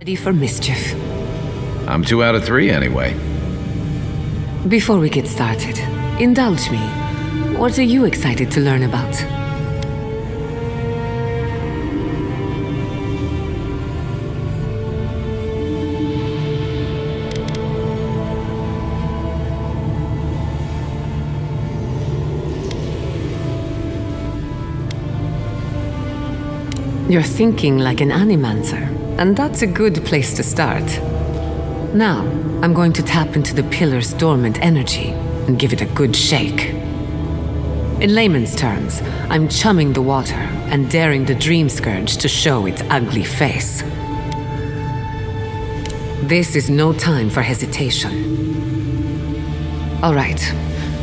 Ready for mischief. I'm 2 out of 3 anyway. Before we get started, indulge me. What are you excited to learn about? You're thinking like an animancer, and that's a good place to start. Now, I'm going to tap into the pillar's dormant energy and give it a good shake. In layman's terms, I'm chumming the water and daring the dream scourge to show its ugly face. This is no time for hesitation. All right,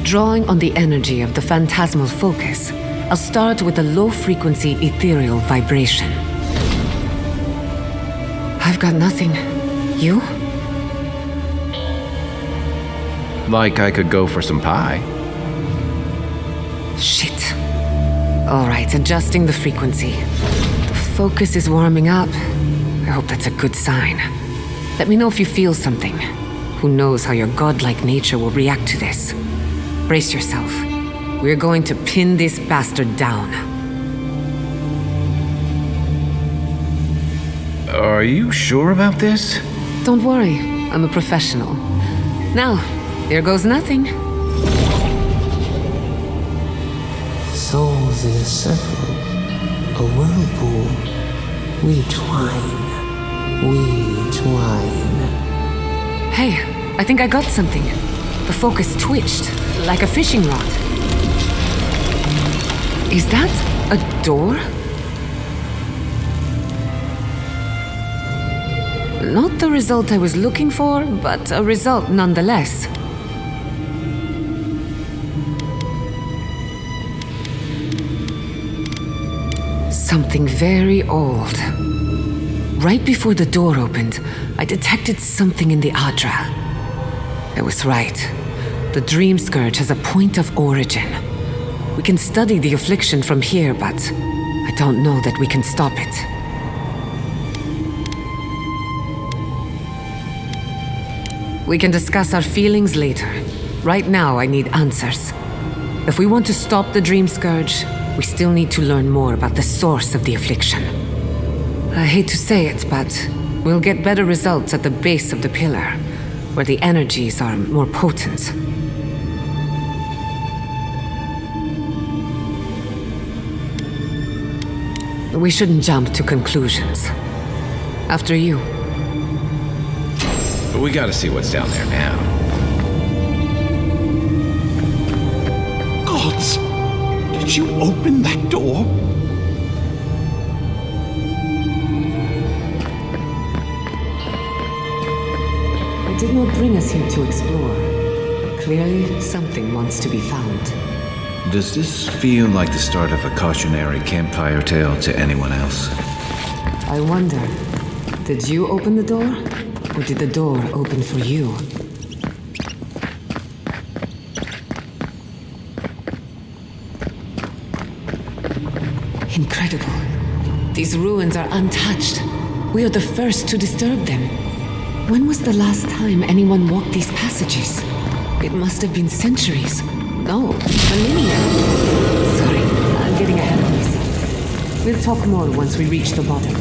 drawing on the energy of the phantasmal focus, I'll start with a low-frequency ethereal vibration. I've got nothing. You? Like I could go for some pie. Shit. All right, adjusting the frequency. The focus is warming up. I hope that's a good sign. Let me know if you feel something. Who knows how your godlike nature will react to this. Brace yourself. We're going to pin this bastard down. Are you sure about this? Don't worry, I'm a professional. Now, here goes nothing. Souls in a circle, a whirlpool. We twine. Hey, I think I got something. The focus twitched, like a fishing rod. Is that a door? Not the result I was looking for, but a result nonetheless. Something very old. Right before the door opened, I detected something in the Adra. I was right. The Dream Scourge has a point of origin. We can study the affliction from here, but I don't know that we can stop it. We can discuss our feelings later. Right now, I need answers. If we want to stop the Dream Scourge, we still need to learn more about the source of the affliction. I hate to say it, but we'll get better results at the base of the pillar, where the energies are more potent. We shouldn't jump to conclusions. After you. But we gotta see what's down there now. Gods! Did you open that door? I did not bring us here to explore. Clearly, something wants to be found. Does this feel like the start of a cautionary campfire tale to anyone else? I wonder, did you open the door? Or did the door open for you? Incredible. These ruins are untouched. We are the first to disturb them. When was the last time anyone walked these passages? It must have been centuries. No, millennia. Sorry, I'm getting ahead of myself. We'll talk more once we reach the bottom.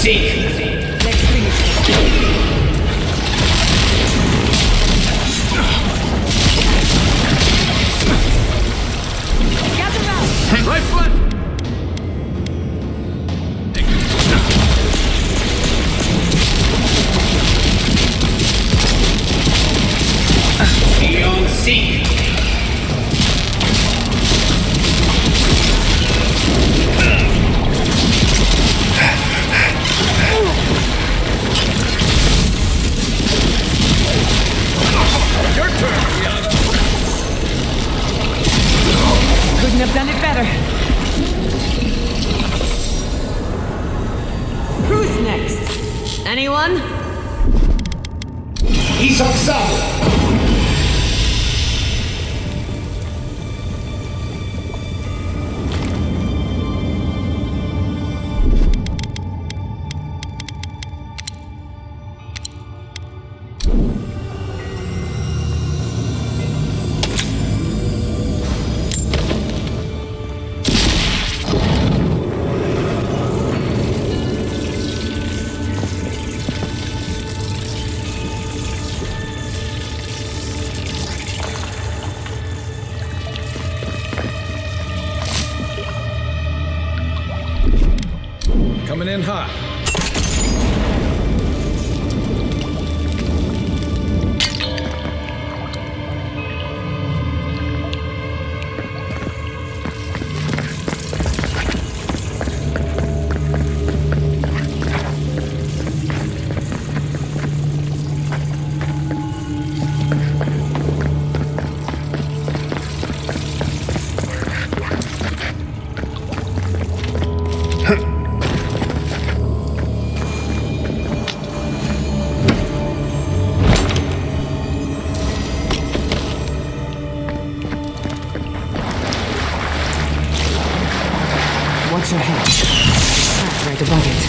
seek. Let's finish this. Gather round! Right foot! Beyond seek. Your turn, Eora. Couldn't have done it better. Who's next? Anyone? He's Obsidian. Coming in hot. Watch your head. Trap right above it.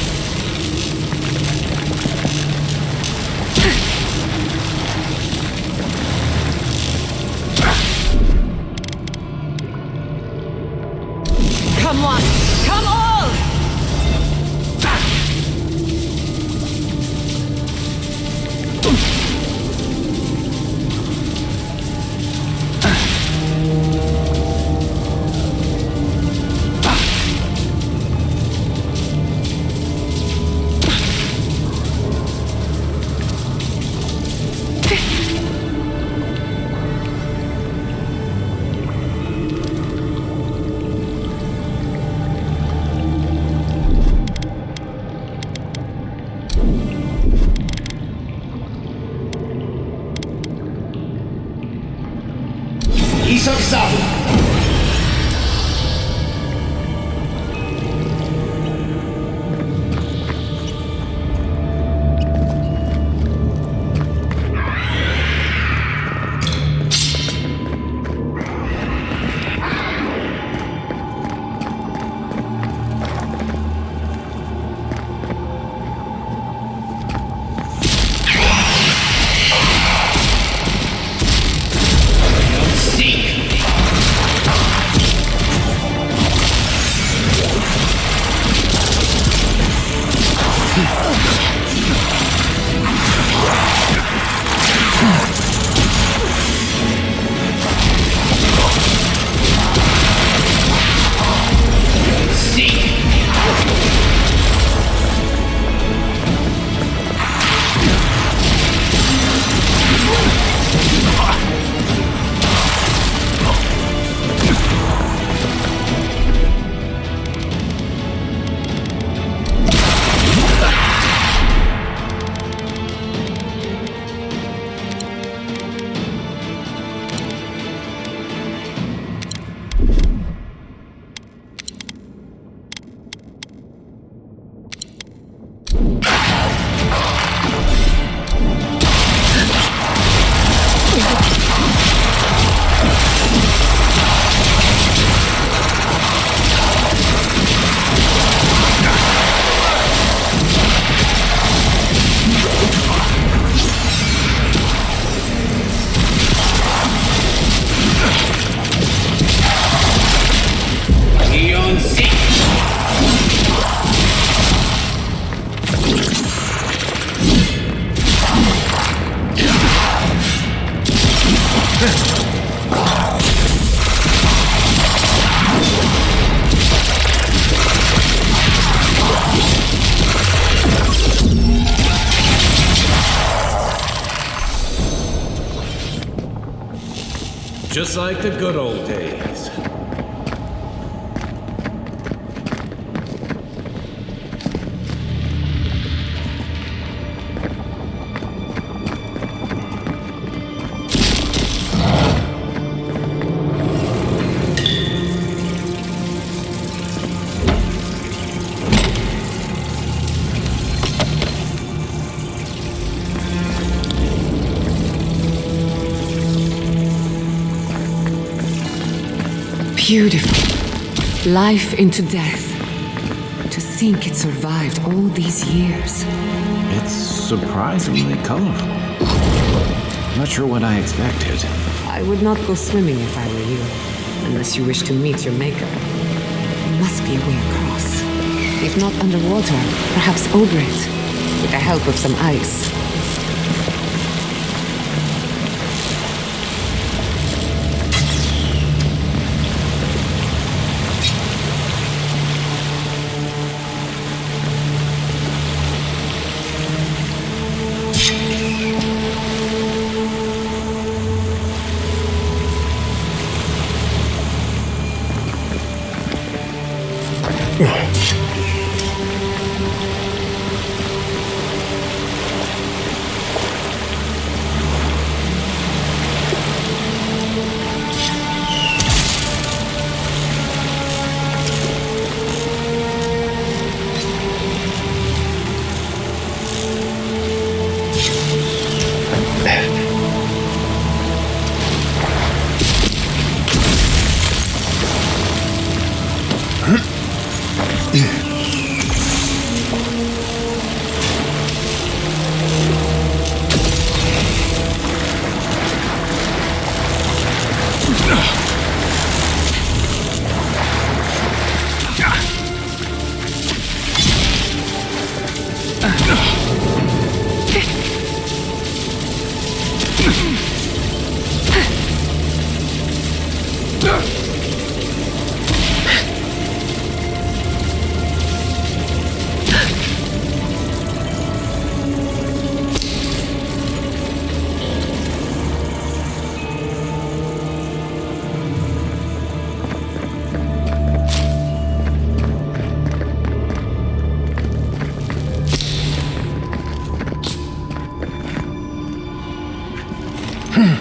Come on! Come all! Just like the good old days. Beautiful. Life into death. To think it survived all these years. It's surprisingly colorful. Not sure what I expected. I would not go swimming if I were you, unless you wish to meet your maker. There must be a way across. If not underwater, perhaps over it, with the help of some ice.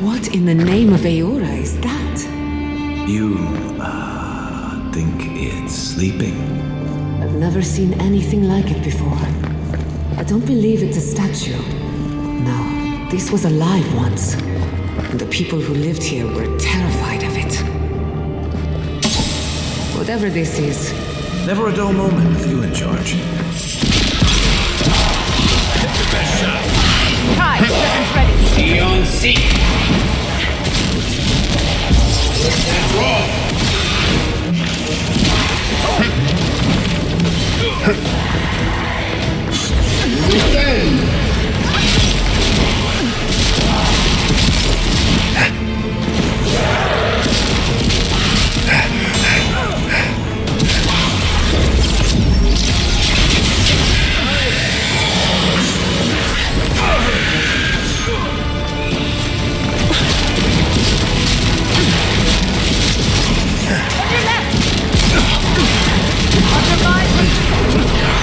What in the name of Eora is that? You, think it's sleeping? I've never seen anything like it before. I don't believe it's a statue. No, this was alive once. And the people who lived here were terrified of it. Whatever this is. Never a dull moment with you in charge. Kai, weapons ready. Beyond seek. Let's roll. Defend. On your mind.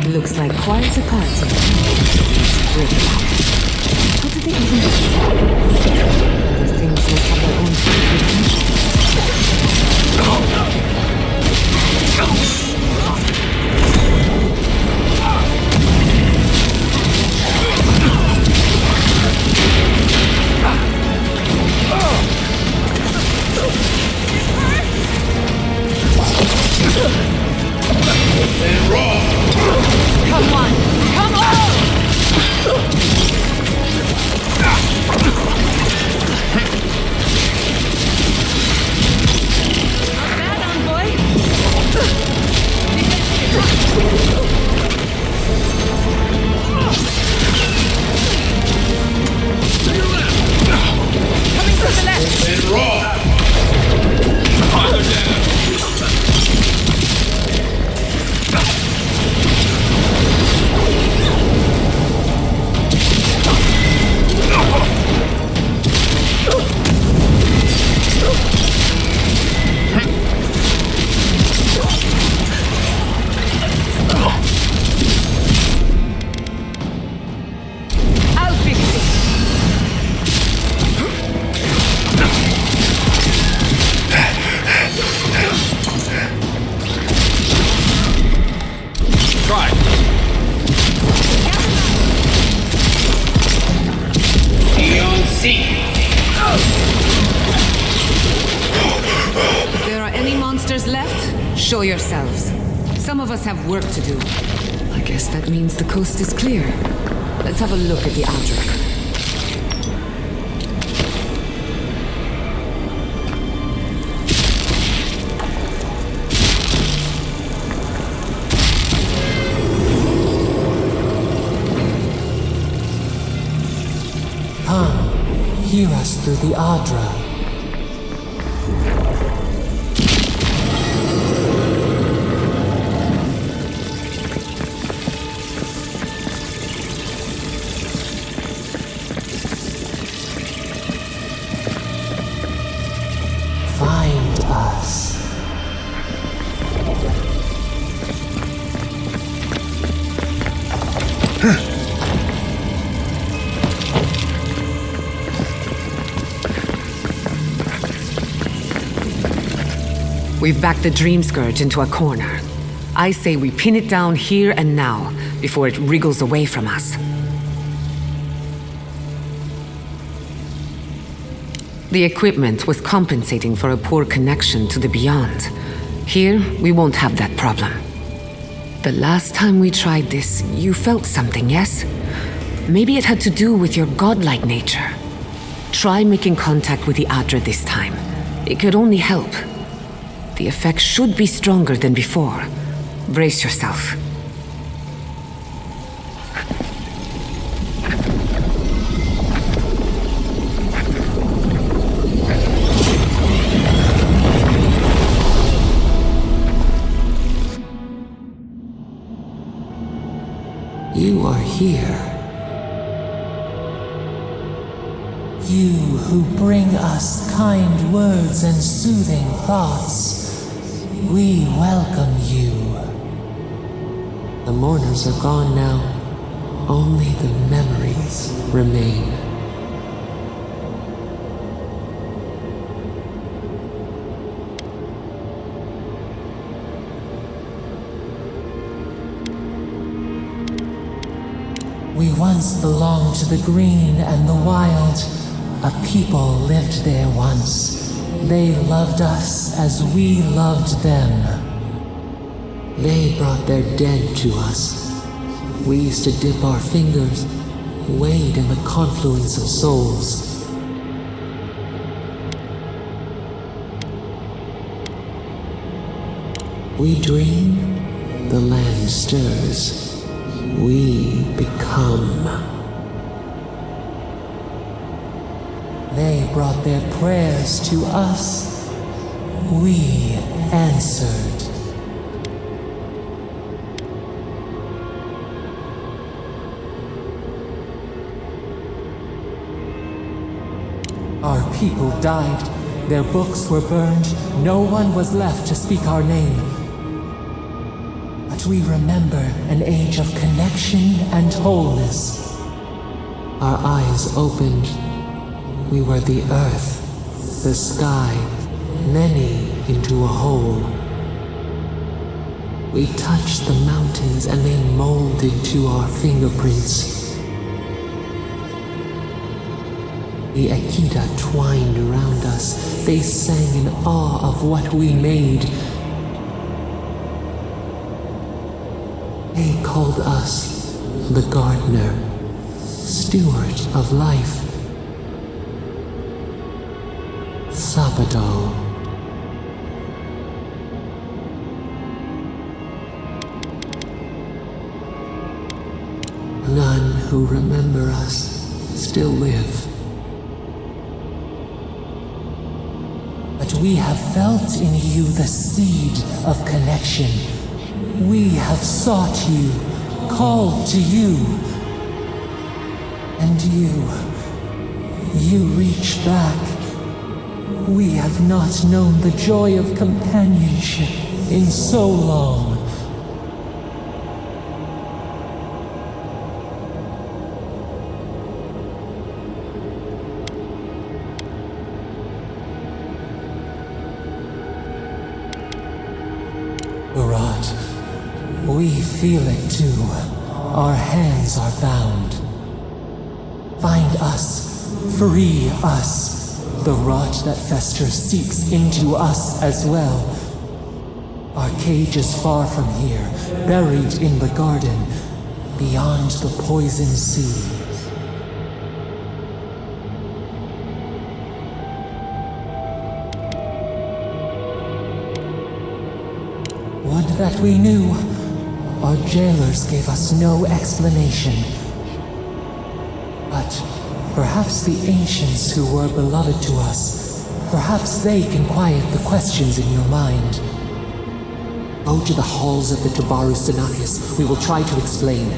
Looks like quite a party. How do they even do that? Other things must have their own secret. And raw. Come on! Come on! Not bad, envoy. Coming to the left! And raw. I'll fix it! Try. Beyond seek. If there are any monsters left, show yourselves. Some of us have work to do. I guess that means the coast is clear. Let's have a look at the Adra. Come, hear us through the Adra. Find us. We've backed the Dream Scourge into a corner. I say we pin it down here and now, before it wriggles away from us. The equipment was compensating for a poor connection to the beyond. Here, we won't have that problem. The last time we tried this, you felt something, yes? Maybe it had to do with your godlike nature. Try making contact with the Adra this time. It could only help. The effect should be stronger than before. Brace yourself. You are here. You who bring us kind words and soothing thoughts. We welcome you. The mourners are gone now. Only the memories remain. We once belonged to the green and the wild. A people lived there once. They loved us as we loved them. They brought their dead to us. We used to dip our fingers, wade in the confluence of souls. We dream, the land stirs. We become. They brought their prayers to us. We answered. Our people died. Their books were burned. No one was left to speak our name. But we remember an age of connection and wholeness. Our eyes opened. We were the earth, the sky, many into a whole. We touched the mountains and they molded to our fingerprints. The Akita twined around us. They sang in awe of what we made. They called us the gardener, steward of life. Sabado. None who remember us still live. But we have felt in you the seed of connection. We have sought you, called to you. And you reach back. We have not known the joy of companionship in so long. Barat, we feel it too. Our hands are bound. Find us, free us. The rot that festers seeps into us as well. Our cage is far from here, buried in the garden, beyond the poison sea. Would that we knew. Our jailers gave us no explanation. But perhaps the ancients who were beloved to us, perhaps they can quiet the questions in your mind. Go to the halls of the Tabaru Sinakis. We will try to explain.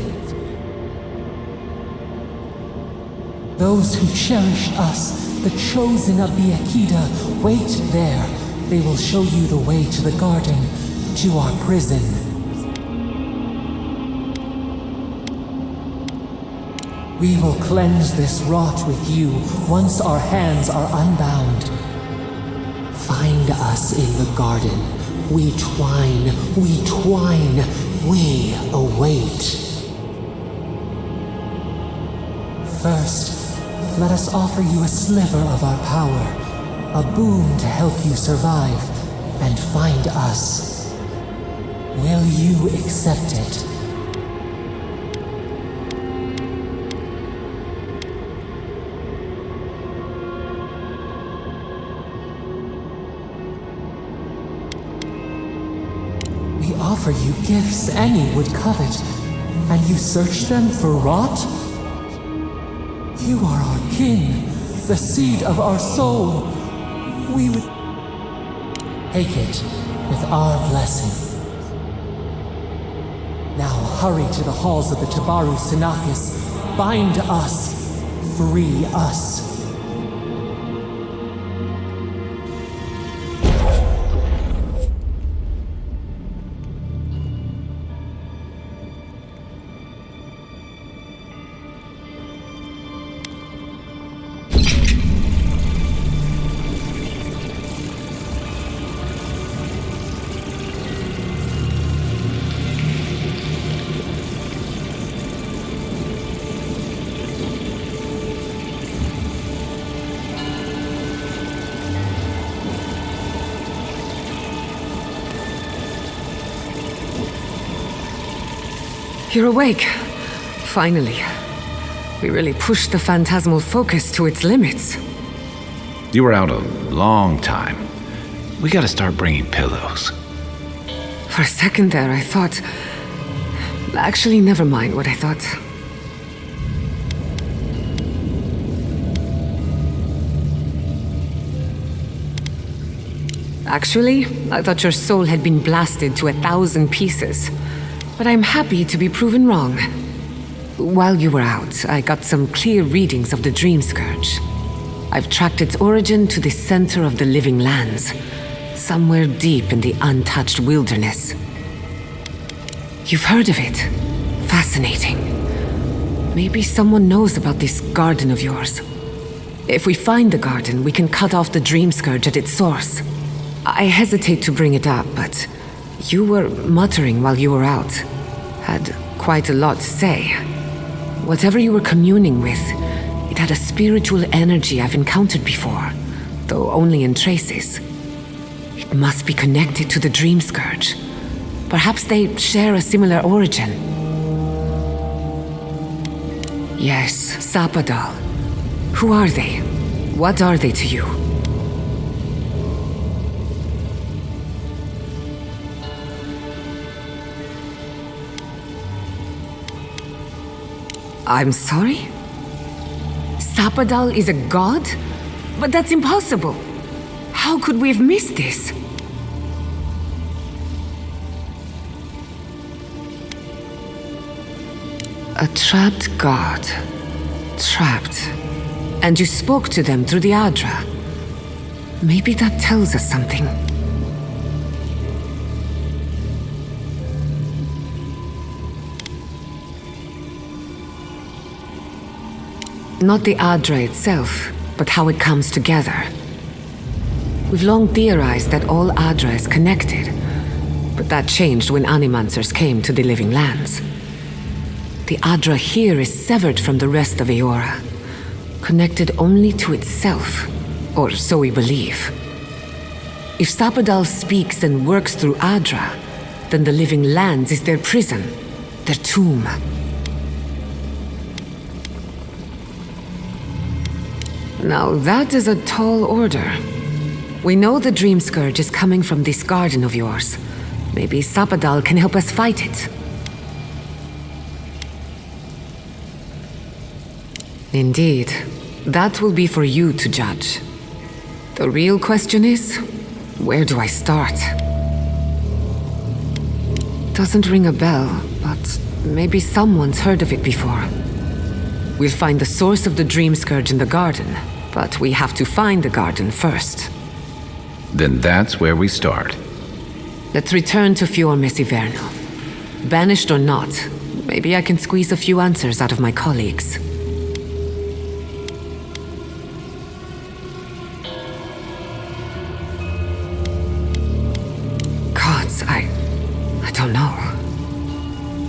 Those who cherish us, the chosen of the Akita, wait there. They will show you the way to the garden, to our prison. We will cleanse this rot with you once our hands are unbound. Find us in the garden. We twine, we await. First, let us offer you a sliver of our power, a boon to help you survive and find us. Will you accept it? We offer you gifts any would covet, and you search them for rot? You are our kin, the seed of our soul. We would take it with our blessing. Now hurry to the halls of the Tabaru Sinakis. Bind us, free us. You're awake. Finally. We really pushed the phantasmal focus to its limits. You were out a long time. We gotta start bringing pillows. For a second there, I thought... Actually, never mind what I thought. Actually, I thought your soul had been blasted to 1,000 pieces. But I'm happy to be proven wrong. While you were out, I got some clear readings of the Dream Scourge. I've tracked its origin to the center of the living lands, somewhere deep in the untouched wilderness. You've heard of it? Fascinating. Maybe someone knows about this garden of yours. If we find the garden, we can cut off the Dream Scourge at its source. I hesitate to bring it up, but you were muttering while you were out. Had quite a lot to say. Whatever you were communing with, it had a spiritual energy I've encountered before, though only in traces. It must be connected to the Dream Scourge. Perhaps they share a similar origin. Yes, Sapadal. Who are they? What are they to you? I'm sorry? Sapadal is a god? But that's impossible. How could we have missed this? A trapped god. Trapped. And you spoke to them through the Adra. Maybe that tells us something. Not the Adra itself, but how it comes together. We've long theorized that all Adra is connected, but that changed when Animancers came to the Living Lands. The Adra here is severed from the rest of Eora, connected only to itself, or so we believe. If Sapadal speaks and works through Adra, then the Living Lands is their prison, their tomb. Now that is a tall order. We know the Dream Scourge is coming from this garden of yours. Maybe Sapadal can help us fight it. Indeed. That will be for you to judge. The real question is, where do I start? Doesn't ring a bell, but maybe someone's heard of it before. We'll find the source of the Dream Scourge in the garden, but we have to find the garden first. Then that's where we start. Let's return to Fior Mesiverno. Banished or not, maybe I can squeeze a few answers out of my colleagues. Gods, I don't know.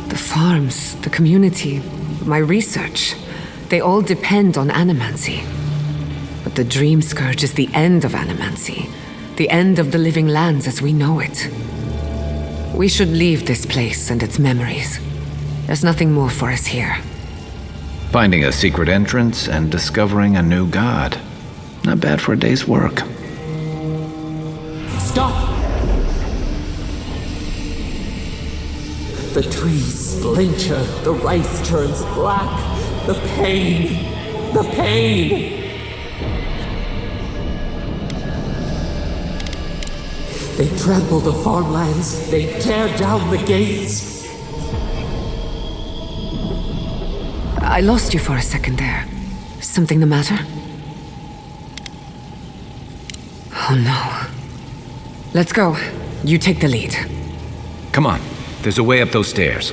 The farms, the community, my research, they all depend on animancy. But the Dream Scourge is the end of animancy, the end of the Living Lands as we know it. We should leave this place and its memories. There's nothing more for us here. Finding a secret entrance and discovering a new god. Not bad for a day's work. Stop! The trees splinter, the rice turns black. The pain! The pain! They trample the farmlands, they tear down the gates. I lost you for a second there. Something the matter? Oh no. Let's go. You take the lead. Come on, there's a way up those stairs.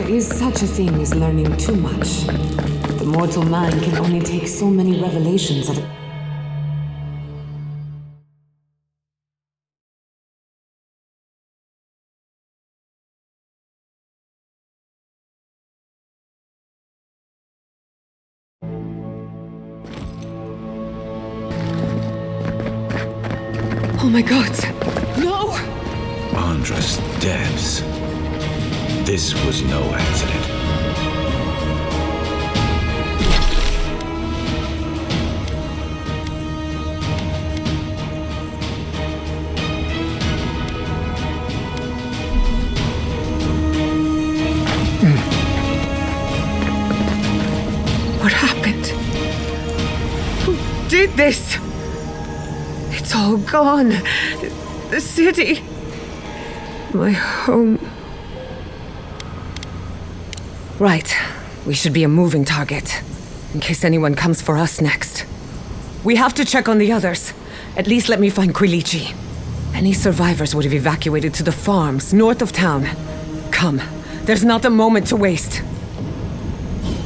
there is such a thing as learning too much. The mortal mind can only take so many revelations at a... Oh my god! No! Andras dead. This was no accident. What happened? Who did this? It's all gone. The city. My home. Right. We should be a moving target, in case anyone comes for us next. We have to check on the others. At least let me find Quilici. Any survivors would have evacuated to the farms north of town. Come. There's not a moment to waste.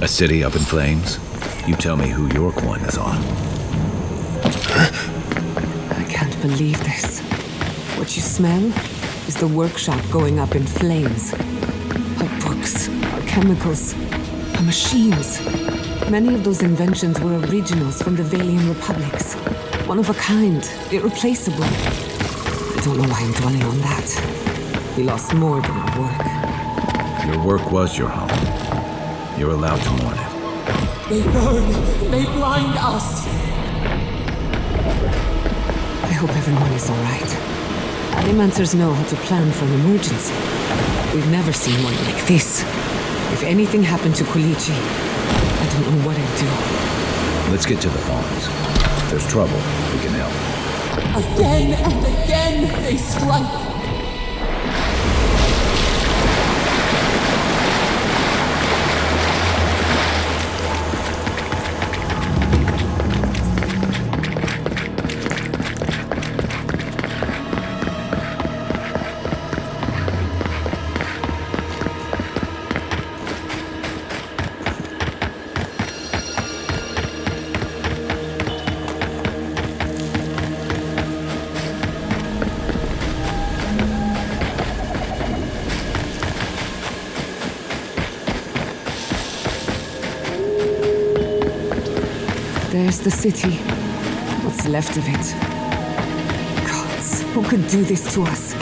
A city up in flames? You tell me who your coin is on. I can't believe this. What you smell is the workshop going up in flames. Our books, our chemicals, our machines. Many of those inventions were originals from the Valian republics. One of a kind, irreplaceable. I don't know why I'm dwelling on that. We lost more than our work. Your work was your home. You're allowed to mourn it. They burn! They blind us! I hope everyone is all right. Animancers know how to plan for an emergency. We've never seen one like this. If anything happened to Quilici, I don't know what I'd do. Let's get to the farms. If there's trouble, we can help. Again and again they strike! There's the city. What's left of it. Gods, who could do this to us?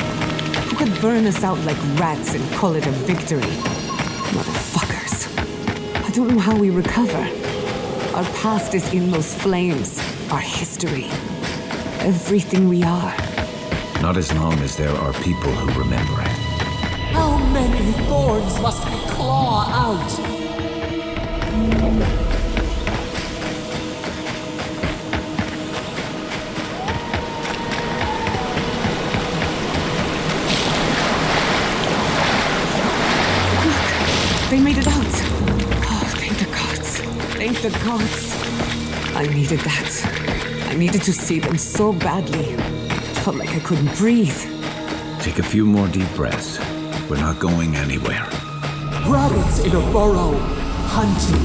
Who could burn us out like rats and call it a victory? Motherfuckers. I don't know how we recover. Our past is in those flames. Our history. Everything we are. Not as long as there are people who remember it. How many thorns must we claw out? They made it out. Oh, thank the gods. Thank the gods. I needed that. I needed to see them so badly. It felt like I couldn't breathe. Take a few more deep breaths. We're not going anywhere. Rabbits in a burrow, hunting.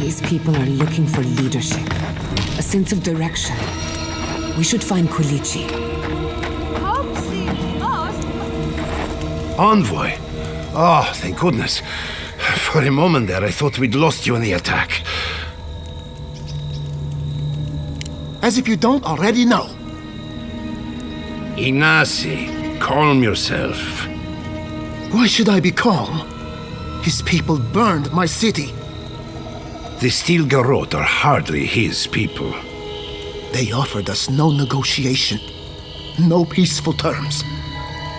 These people are looking for leadership. A sense of direction. We should find Quilici. Envoy? Oh, thank goodness. For a moment there, I thought we'd lost you in the attack. As if you don't already know. Ignacy, calm yourself. Why should I be calm? His people burned my city. The Steel Garrote are hardly his people. They offered us no negotiation, no peaceful terms.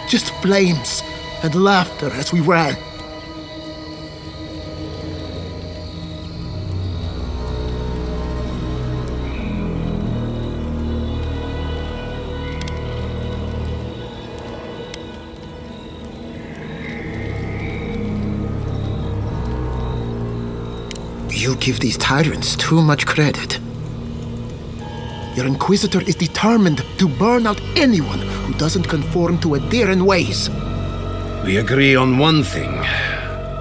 Just flames and laughter as we ran. You give these tyrants too much credit. Your Inquisitor is determined to burn out anyone who doesn't conform to Adairan ways. We agree on one thing.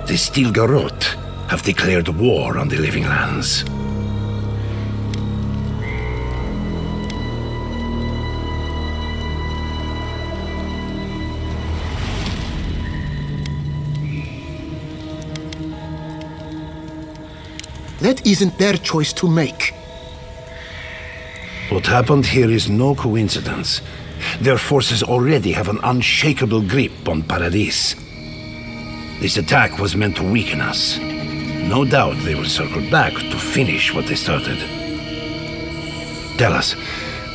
The Stilgarot have declared war on the Living Lands. That isn't their choice to make. What happened here is no coincidence. Their forces already have an unshakable grip on Paradis. This attack was meant to weaken us. No doubt they will circle back to finish what they started. Tell us,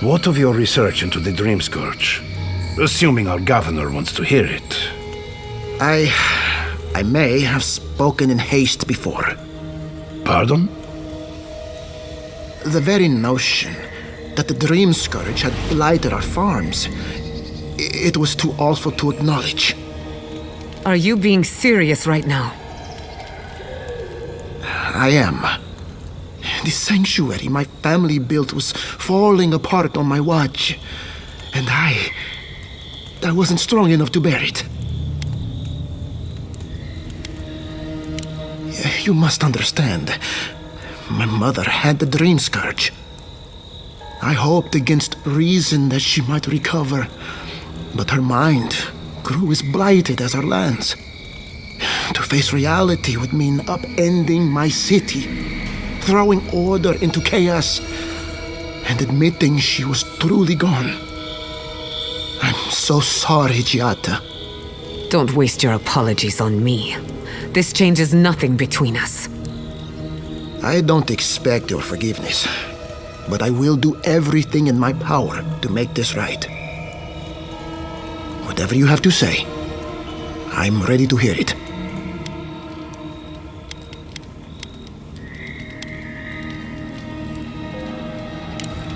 what of your research into the Dream Scourge? Assuming our governor wants to hear it. I may have spoken in haste before. Pardon? The very notion that the Dream Scourge had blighted our farms, it was too awful to acknowledge. Are you being serious right now? I am. The sanctuary my family built was falling apart on my watch, and I wasn't strong enough to bear it. You must understand. My mother had the Dream Scourge. I hoped against reason that she might recover, but her mind grew as blighted as our lands. To face reality would mean upending my city, throwing order into chaos, and admitting she was truly gone. I'm so sorry, Giata. Don't waste your apologies on me. This changes nothing between us. I don't expect your forgiveness, but I will do everything in my power to make this right. Whatever you have to say, I'm ready to hear it.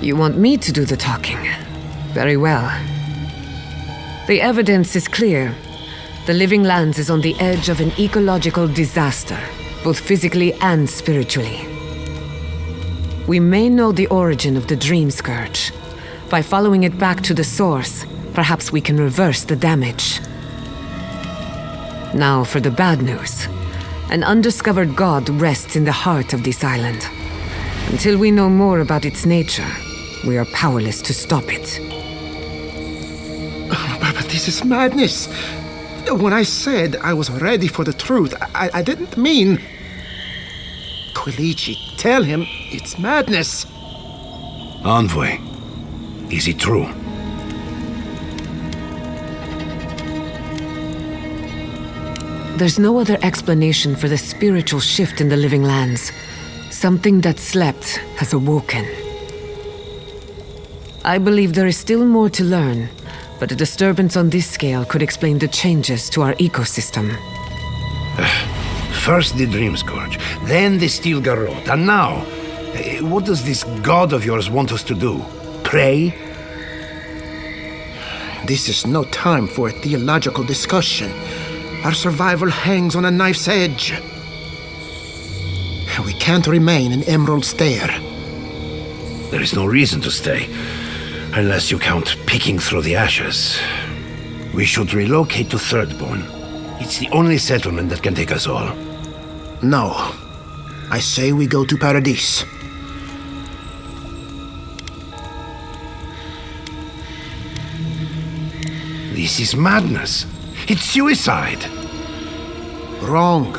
You want me to do the talking? Very well. The evidence is clear. The Living Lands is on the edge of an ecological disaster, both physically and spiritually. We may know the origin of the Dream Scourge. By following it back to the source, perhaps we can reverse the damage. Now for the bad news. An undiscovered god rests in the heart of this island. Until we know more about its nature, we are powerless to stop it. But this is madness. When I said I was ready for the truth, I didn't mean... Quilici, tell him it's madness. Envoy, is it true? There's no other explanation for the spiritual shift in the Living Lands. Something that slept has awoken. I believe there is still more to learn, but a disturbance on this scale could explain the changes to our ecosystem. First the Dream Scourge, then the Stilgarot, and now... what does this god of yours want us to do? Pray? This is no time for a theological discussion. Our survival hangs on a knife's edge. We can't remain in Emerald Stair. There is no reason to stay, unless you count picking through the ashes. We should relocate to Thirdborn. It's the only settlement that can take us all. No. I say we go to Paradis. This is madness. It's suicide. Wrong.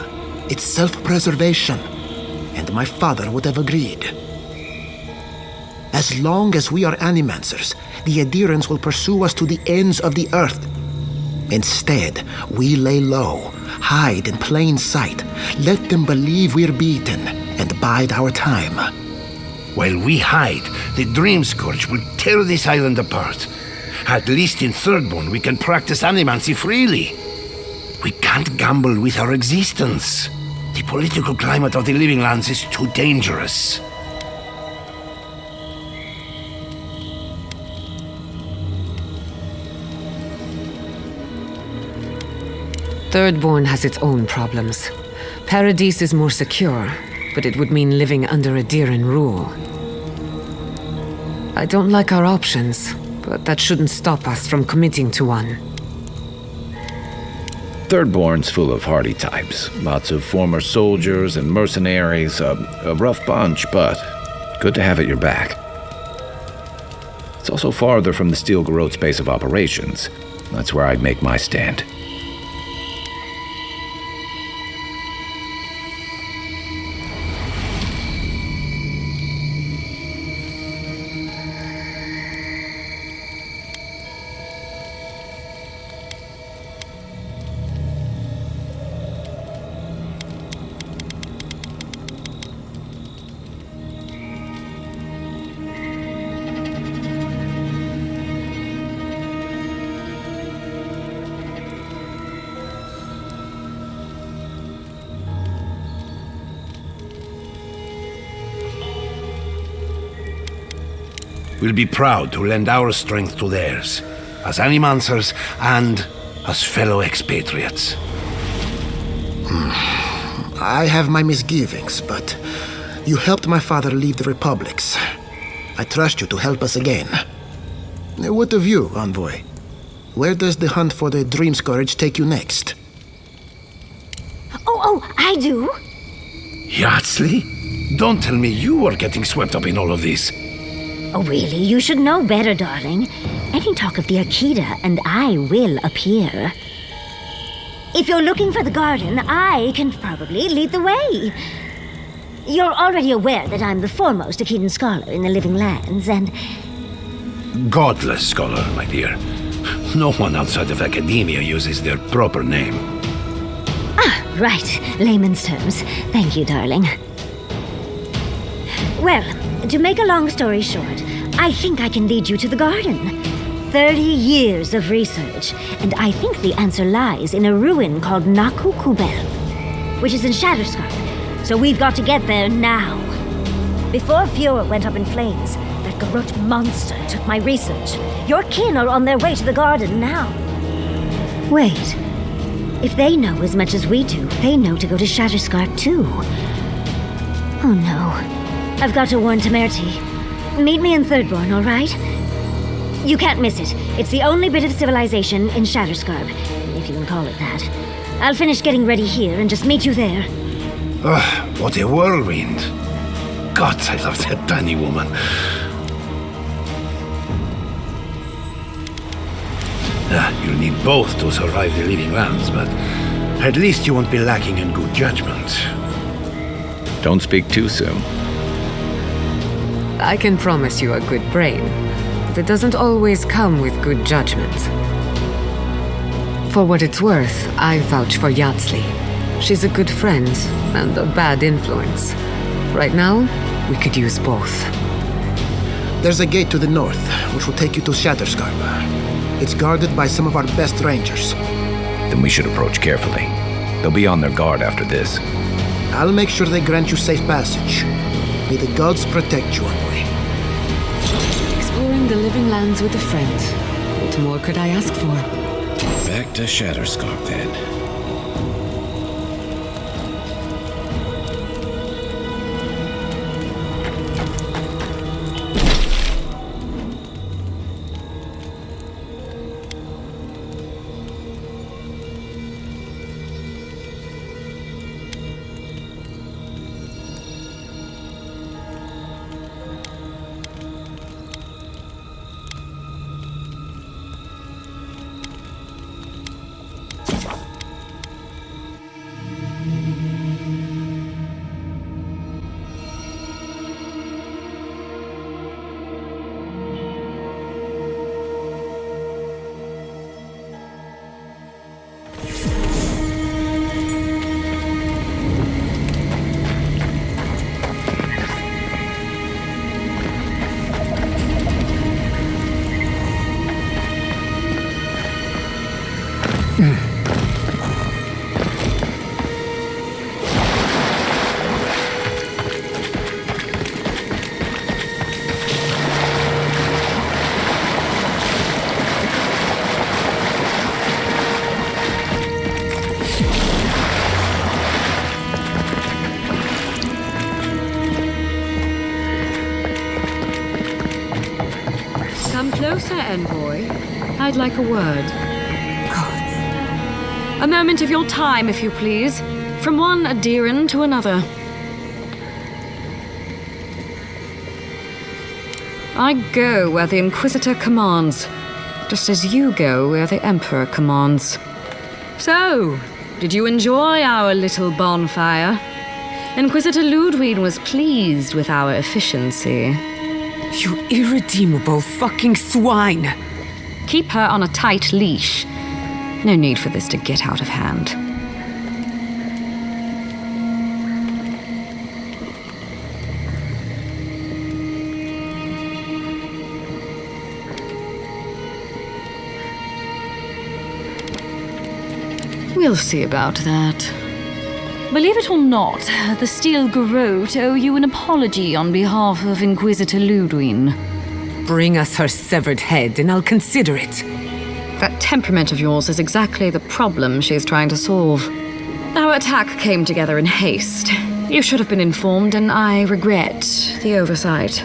It's self-preservation. And my father would have agreed. As long as we are animancers, the adherents will pursue us to the ends of the earth. Instead, we lay low, hide in plain sight, let them believe we're beaten, and bide our time. While we hide, the Dream Scourge will tear this island apart. At least in Thirdborn, we can practice animancy freely. We can't gamble with our existence. The political climate of the Living Lands is too dangerous. Thirdborn has its own problems. Paradis is more secure, but it would mean living under Adiran rule. I don't like our options, but that shouldn't stop us from committing to one. Thirdborn's full of hardy types. Lots of former soldiers and mercenaries. A rough bunch, but good to have at your back. It's also farther from the Steel Garrote's base of operations. That's where I'd make my stand. We'll be proud to lend our strength to theirs, as animancers and as fellow expatriates. I have my misgivings, but you helped my father leave the republics. I trust you to help us again. What of you, envoy? Where does the hunt for the Dream Scourge take you next? Oh, I do. Yardsley? Don't tell me you are getting swept up in all of this. Oh, really? You should know better, darling. Any talk of the Akita, and I will appear. If you're looking for the garden, I can probably lead the way. You're already aware that I'm the foremost Akitan scholar in the Living Lands, and... Godless scholar, my dear. No one outside of academia uses their proper name. Ah, right. Layman's terms. Thank you, darling. Well, to make a long story short, I think I can lead you to the garden. 30 years of research, and I think the answer lies in a ruin called Naku Kubel, which is in Shatterscarp. So we've got to get there now. Before Fiora went up in flames, that Garrote monster took my research. Your kin are on their way to the garden now. Wait. If they know as much as we do, they know to go to Shatterscarp too. Oh no. I've got to warn Temerity. Meet me in Thirdborn, all right? You can't miss it. It's the only bit of civilization in Shatterscarp, if you can call it that. I'll finish getting ready here and just meet you there. Ugh, what a whirlwind. God, I love that tiny woman. You'll need both to survive the Living Lands, but at least you won't be lacking in good judgment. Don't speak too soon. I can promise you a good brain, but it doesn't always come with good judgment. For what it's worth, I vouch for Yardsley. She's a good friend and a bad influence. Right now, we could use both. There's a gate to the north, which will take you to Shatterscarp. It's guarded by some of our best rangers. Then we should approach carefully. They'll be on their guard after this. I'll make sure they grant you safe passage. May the gods protect you, envoy. Exploring the Living Lands with a friend. What more could I ask for? Back to Shatterscarp then. Come closer, envoy. I'd like a word. A moment of your time, if you please. From one adherent to another. I go where the Inquisitor commands, just as you go where the Emperor commands. So, did you enjoy our little bonfire? Inquisitor Ludwig was pleased with our efficiency. You irredeemable fucking swine! Keep her on a tight leash. No need for this to get out of hand. We'll see about that. Believe it or not, the Steel Garrote owe you an apology on behalf of Inquisitor Ludwig. Bring us her severed head and I'll consider it. That temperament of yours is exactly the problem she's trying to solve. Our attack came together in haste. You should have been informed, and I regret the oversight.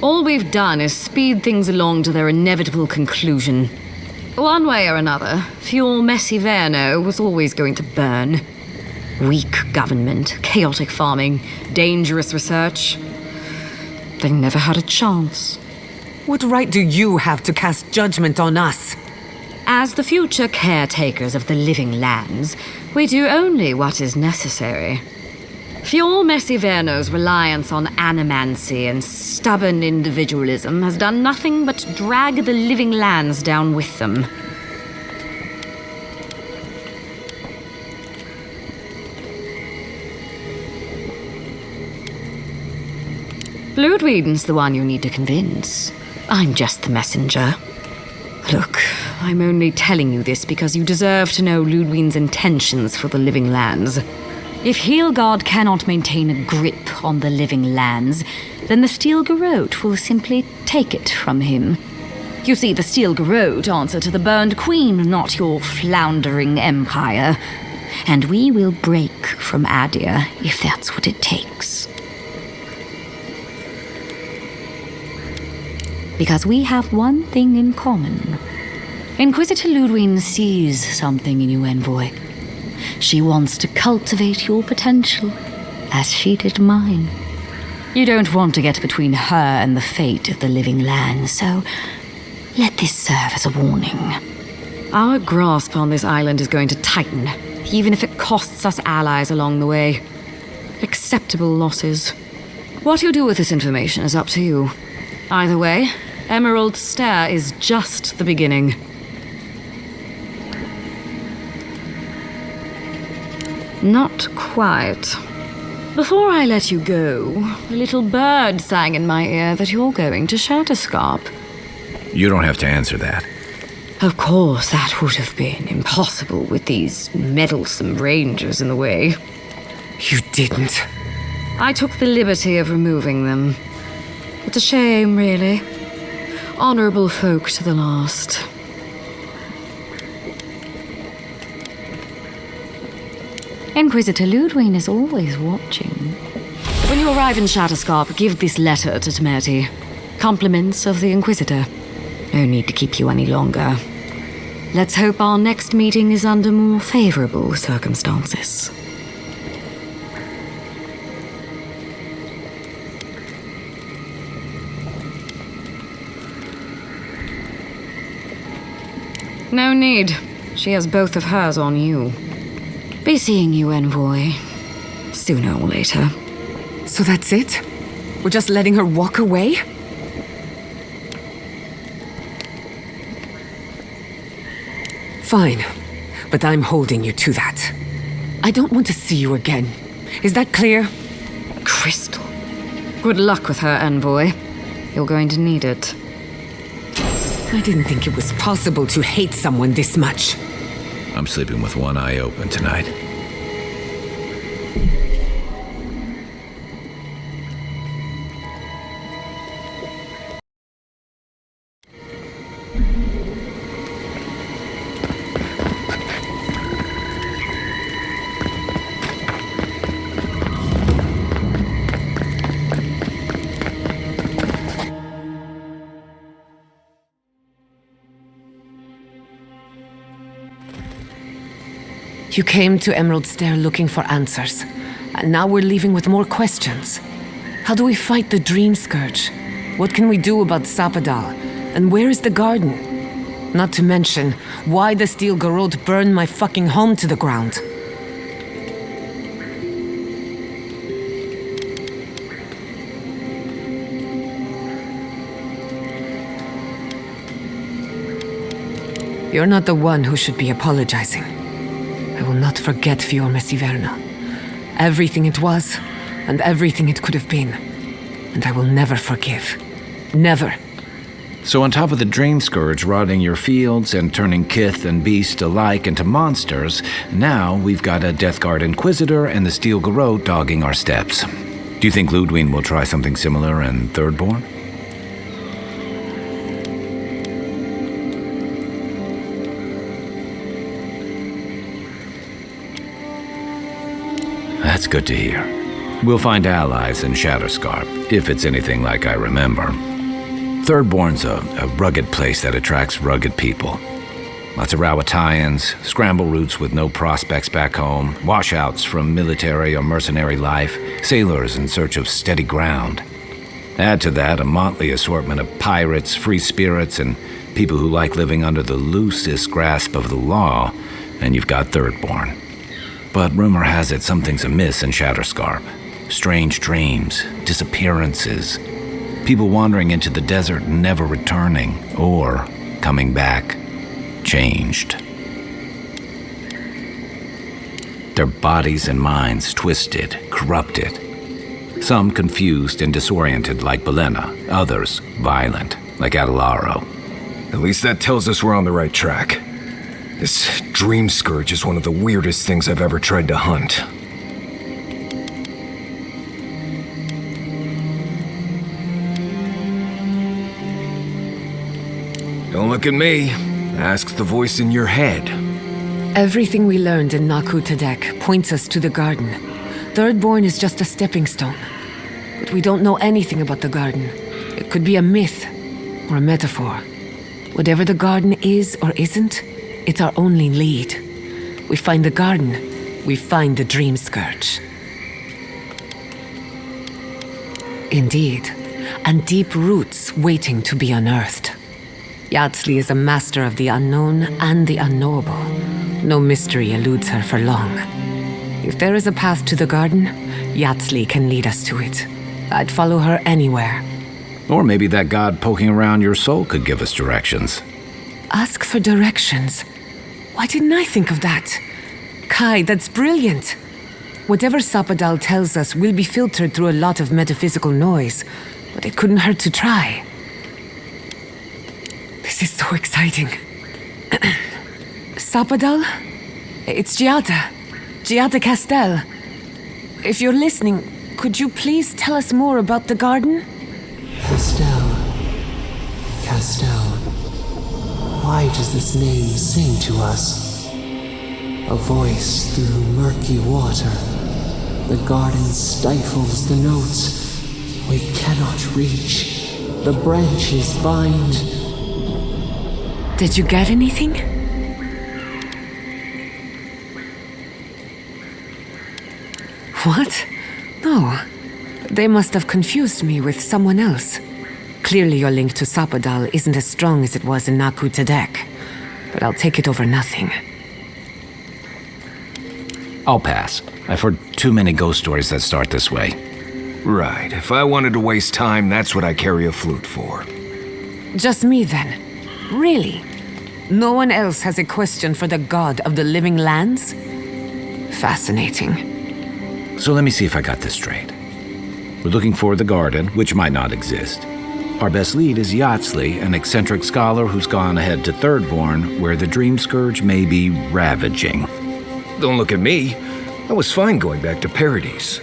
All we've done is speed things along to their inevitable conclusion. One way or another, Fuel Messiverno was always going to burn. Weak government, chaotic farming, dangerous research. They never had a chance. What right do you have to cast judgment on us? As the future caretakers of the living lands, we do only what is necessary. Fuel Messiverno's reliance on animancy and stubborn individualism has done nothing but drag the living lands down with them. Ludwig's the one you need to convince. I'm just the messenger. Look, I'm only telling you this because you deserve to know Ludwig's intentions for the living lands. If Heelgard cannot maintain a grip on the living lands, then the Steel Garrote will simply take it from him. You see, the Steel Garrote answer to the Burned Queen, not your floundering empire. And we will break from Adia if that's what it takes. Because we have one thing in common. Inquisitor Ludwig sees something in you, Envoy. She wants to cultivate your potential, as she did mine. You don't want to get between her and the fate of the living lands, so let this serve as a warning. Our grasp on this island is going to tighten, even if it costs us allies along the way. Acceptable losses. What you do with this information is up to you. Either way, Emerald Stair is just the beginning. Not quite. Before I let you go, a little bird sang in my ear that you're going to Shatterscarp. You don't have to answer that. Of course, that would have been impossible with these meddlesome rangers in the way. You didn't. I took the liberty of removing them. It's a shame, really. Honorable folk to the last. Inquisitor Ludwig is always watching. When you arrive in Shatterscarp, give this letter to Temerity. Compliments of the Inquisitor. No need to keep you any longer. Let's hope our next meeting is under more favorable circumstances. No need. She has both of hers on you. Be seeing you, Envoy. Sooner or later. So that's it? We're just letting her walk away? Fine. But I'm holding you to that. I don't want to see you again. Is that clear? Crystal. Good luck with her, Envoy. You're going to need it. I didn't think it was possible to hate someone this much. I'm sleeping with one eye open tonight. You came to Emerald Stair looking for answers, and now we're leaving with more questions. How do we fight the Dream Scourge? What can we do about Sapadal? And where is the garden? Not to mention, why the Steel Garrote burned my fucking home to the ground. You're not the one who should be apologizing. I will not forget Fior Messiverna. Everything it was, and everything it could have been. And I will never forgive. Never. So on top of the Dream Scourge rotting your fields and turning kith and beast alike into monsters, now we've got a Deathguard Inquisitor and the Steel Garrote dogging our steps. Do you think Ludwig will try something similar in Thirdborn? That's good to hear. We'll find allies in Shatterscarp, if it's anything like I remember. Thirdborn's a rugged place that attracts rugged people. Lots of Rawatayans, scramble routes with no prospects back home, washouts from military or mercenary life, sailors in search of steady ground. Add to that a motley assortment of pirates, free spirits, and people who like living under the loosest grasp of the law, and you've got Thirdborn. But rumor has it something's amiss in Shatterscarp. Strange dreams, disappearances, people wandering into the desert and never returning, or coming back, changed. Their bodies and minds twisted, corrupted. Some confused and disoriented like Belena, others violent like Adelaro. At least that tells us we're on the right track. This Dream Scourge is one of the weirdest things I've ever tried to hunt. Don't look at me. Ask the voice in your head. Everything we learned in Naku Tadek points us to the garden. Thirdborn is just a stepping stone. But we don't know anything about the garden. It could be a myth or a metaphor. Whatever the garden is or isn't, it's our only lead. We find the garden, we find the Dream Scourge. Indeed, and deep roots waiting to be unearthed. Yatsley is a master of the unknown and the unknowable. No mystery eludes her for long. If there is a path to the garden, Yatsley can lead us to it. I'd follow her anywhere. Or maybe that god poking around your soul could give us directions. Ask for directions. Why didn't I think of that? Kai, that's brilliant. Whatever Sapadal tells us will be filtered through a lot of metaphysical noise, but it couldn't hurt to try. This is so exciting. Sapadal? It's Giada Castell. If you're listening, could you please tell us more about the garden? Castell. Why does this name sing to us? A voice through murky water. The garden stifles the notes. We cannot reach. The branches bind. Did you get anything? What? No. They must have confused me with someone else. Clearly your link to Sapadal isn't as strong as it was in Naku Tadek, but I'll take it over nothing. I'll pass. I've heard too many ghost stories that start this way. Right. If I wanted to waste time, that's what I carry a flute for. Just me then? Really? No one else has a question for the god of the living lands? Fascinating. So let me see if I got this straight. We're looking for the garden, which might not exist. Our best lead is Yatsley, an eccentric scholar who's gone ahead to Thirdborn, where the Dream Scourge may be ravaging. Don't look at me. I was fine going back to Paradise.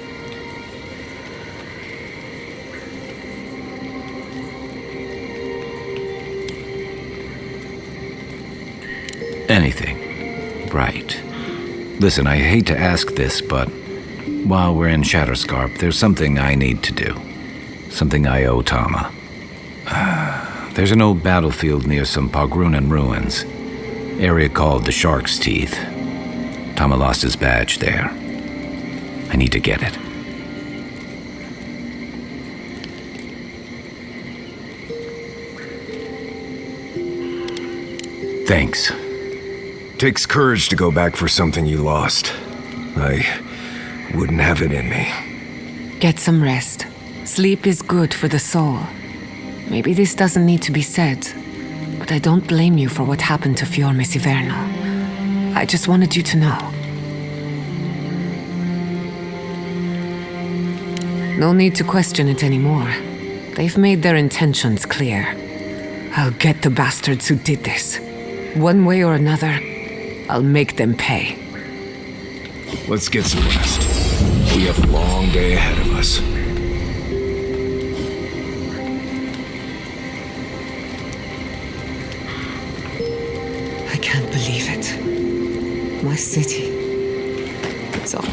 Anything. Right. Listen, I hate to ask this, but while we're in Shatterscarp, there's something I need to do. Something I owe Tama. There's an old battlefield near some Pogrunan ruins. Area called the Shark's Teeth. Tama lost his badge there. I need to get it. Thanks. Takes courage to go back for something you lost. I wouldn't have it in me. Get some rest. Sleep is good for the soul. Maybe this doesn't need to be said, but I don't blame you for what happened to Fiorme Siverno. I just wanted you to know. No need to question it anymore. They've made their intentions clear. I'll get the bastards who did this. One way or another, I'll make them pay. Let's get some rest. We have a long day ahead of us. I can't believe it. My city. It's all.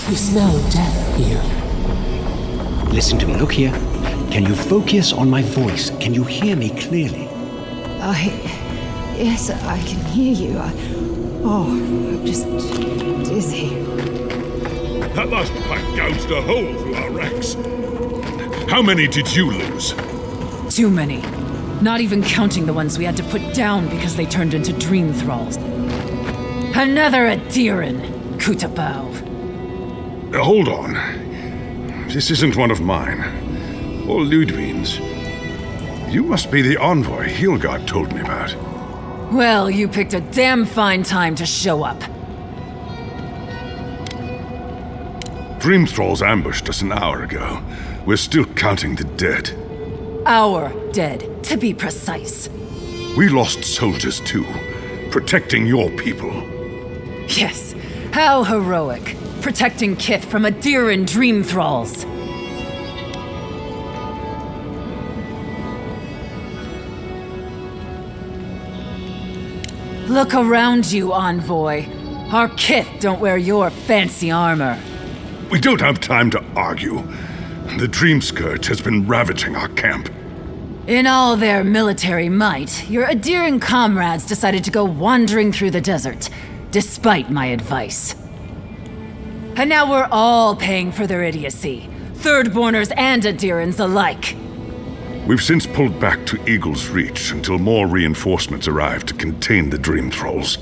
You smell death here. Listen to me, look here. Can you focus on my voice? Can you hear me clearly? Yes, I can hear you. I'm just dizzy. That last pack gouged a hole through our ranks. How many did you lose? Too many. Not even counting the ones we had to put down because they turned into dream thralls. Another Adiran, Kutabao. Hold on. This isn't one of mine. Or Ludwig's. You must be the envoy Hilgard told me about. Well, you picked a damn fine time to show up. Dream Thralls ambushed us an hour ago. We're still counting the dead. Our dead, to be precise. We lost soldiers too, protecting your people. Yes, how heroic. Protecting Kith from Adiran dream thralls. Look around you, envoy. Our Kith don't wear your fancy armor. We don't have time to argue. The Dream Scourge has been ravaging our camp. In all their military might, your Adiran comrades decided to go wandering through the desert, despite my advice. And now we're all paying for their idiocy. Thirdborners and Adirans alike. We've since pulled back to Eagle's Reach until more reinforcements arrive to contain the Dream Thralls.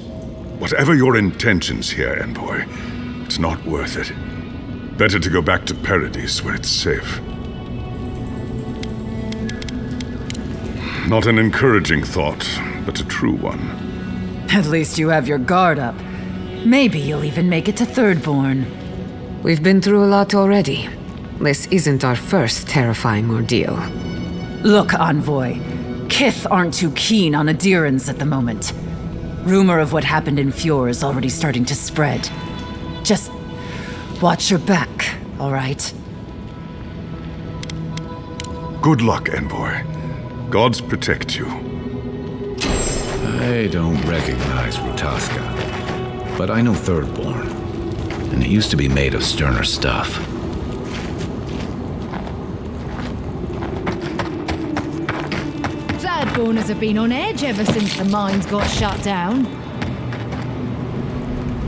Whatever your intentions here, Envoy, it's not worth it. Better to go back to Paradise where it's safe. Not an encouraging thought, but a true one. At least you have your guard up. Maybe you'll even make it to Thirdborn. We've been through a lot already. This isn't our first terrifying ordeal. Look, envoy. Kith aren't too keen on Adirans at the moment. Rumor of what happened in Fjord is already starting to spread. Just watch your back, all right? Good luck, Envoy. Gods protect you. I don't recognize Rutaska, but I know Thirdborn, and it used to be made of sterner stuff. Thirdborners have been on edge ever since the mines got shut down.